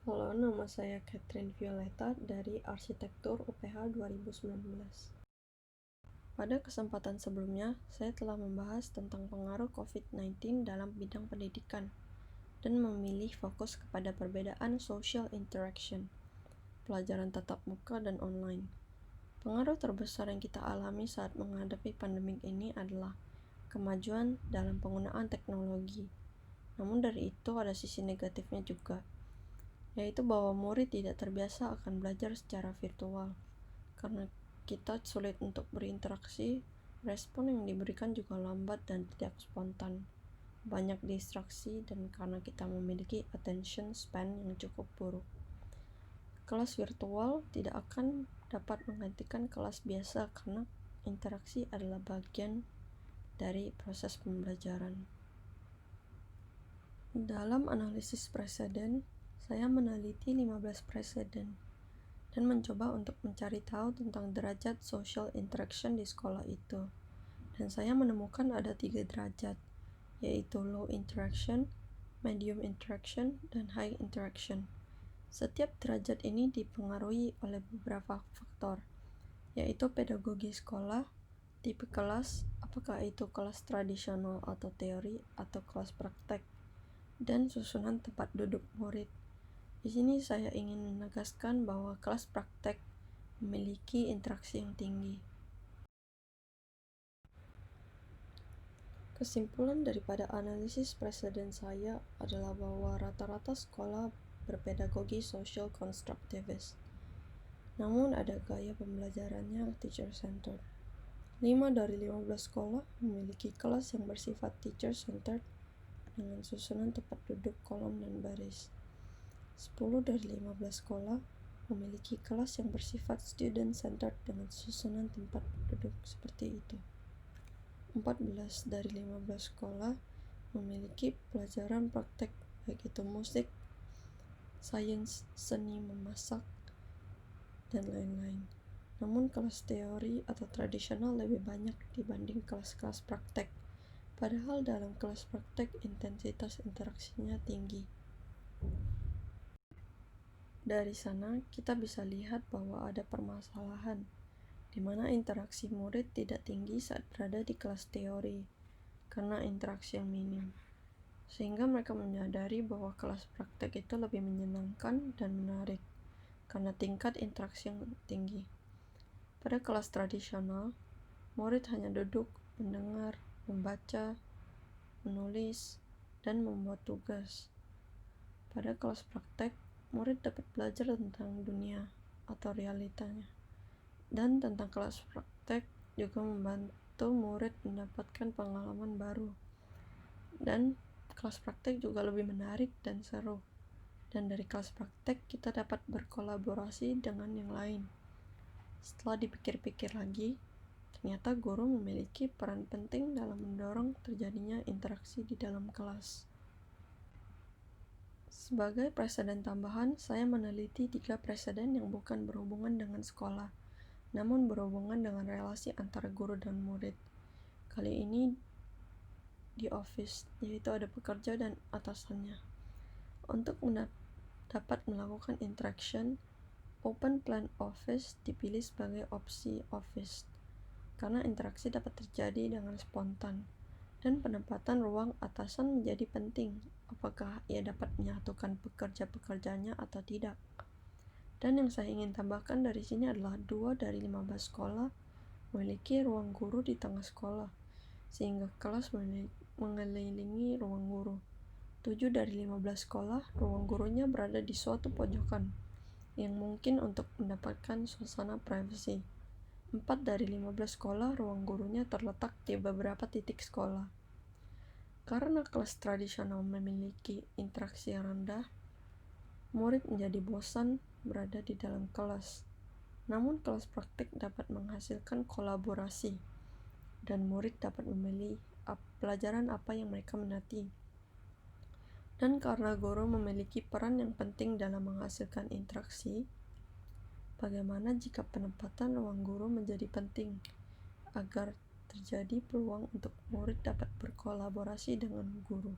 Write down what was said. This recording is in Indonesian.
Halo, nama saya Catherine Violeta dari Arsitektur UPH 2019. Pada kesempatan sebelumnya, saya telah membahas tentang pengaruh COVID-19 dalam bidang pendidikan dan memilih fokus kepada perbedaan social interaction, pelajaran tatap muka dan online. Pengaruh terbesar yang kita alami saat menghadapi pandemik ini adalah kemajuan dalam penggunaan teknologi. Namun dari itu ada sisi negatifnya juga, yaitu bahwa murid tidak terbiasa akan belajar secara virtual. Karena kita sulit untuk berinteraksi, respon yang diberikan juga lambat dan tidak spontan. Banyak distraksi dan karena kita memiliki attention span yang cukup buruk. Kelas virtual tidak akan dapat menggantikan kelas biasa karena interaksi adalah bagian dari proses pembelajaran. Dalam analisis preseden, saya meneliti 15 preseden dan mencoba untuk mencari tahu tentang derajat social interaction di sekolah itu. Dan saya menemukan ada 3 derajat, yaitu low interaction, medium interaction, dan high interaction. Setiap derajat ini dipengaruhi oleh beberapa faktor, yaitu pedagogi sekolah, tipe kelas, apakah itu kelas tradisional atau teori atau kelas praktek, dan susunan tempat duduk murid. Di sini saya ingin menegaskan bahwa kelas praktek memiliki interaksi yang tinggi. Kesimpulan daripada analisis preseden saya adalah bahwa rata-rata sekolah berpedagogi social constructivist. Namun ada gaya pembelajarannya teacher-centered. 5 dari 15 sekolah memiliki kelas yang bersifat teacher-centered dengan susunan tempat duduk kolom dan baris. 10 dari 15 sekolah memiliki kelas yang bersifat student-centered dengan susunan tempat duduk seperti itu. 14 dari 15 sekolah memiliki pelajaran praktek baik itu musik, sains, seni memasak, dan lain-lain. Namun kelas teori atau tradisional lebih banyak dibanding kelas-kelas praktek. Padahal dalam kelas praktek intensitas interaksinya tinggi. Dari sana kita bisa lihat bahwa ada permasalahan di mana interaksi murid tidak tinggi saat berada di kelas teori karena interaksi yang minim. Sehingga mereka menyadari bahwa kelas praktek itu lebih menyenangkan dan menarik karena tingkat interaksi yang tinggi. Pada kelas tradisional, murid hanya duduk, mendengar, membaca, menulis, dan membuat tugas. Pada kelas praktek, murid dapat belajar tentang dunia atau realitanya. Dan tentang kelas praktek juga membantu murid mendapatkan pengalaman baru. Dan kelas praktek juga lebih menarik dan seru. Dan dari kelas praktek kita dapat berkolaborasi dengan yang lain. Setelah dipikir-pikir lagi, ternyata guru memiliki peran penting dalam mendorong terjadinya interaksi di dalam kelas. Sebagai preseden tambahan, saya meneliti 3 preseden yang bukan berhubungan dengan sekolah, namun berhubungan dengan relasi antara guru dan murid. Kali ini di office, yaitu ada pekerja dan atasannya. Untuk dapat melakukan interaction, open plan office dipilih sebagai opsi office, karena interaksi dapat terjadi dengan spontan, dan penempatan ruang atasan menjadi penting, apakah ia dapat menyatukan pekerja-pekerjanya atau tidak. Dan yang saya ingin tambahkan dari sini adalah 2 dari 15 sekolah memiliki ruang guru di tengah sekolah, sehingga kelas mengelilingi ruang guru. 7 dari 15 sekolah, ruang gurunya berada di suatu pojokan, yang mungkin untuk mendapatkan suasana privasi. 4 dari 15 sekolah, ruang gurunya terletak di beberapa titik sekolah. Karena kelas tradisional memiliki interaksi yang rendah, murid menjadi bosan berada di dalam kelas. Namun kelas praktik dapat menghasilkan kolaborasi, dan murid dapat memilih pelajaran apa yang mereka minati. Dan karena guru memiliki peran yang penting dalam menghasilkan interaksi, bagaimana jika penempatan ruang guru menjadi penting agar terjadi peluang untuk murid dapat berkolaborasi dengan guru.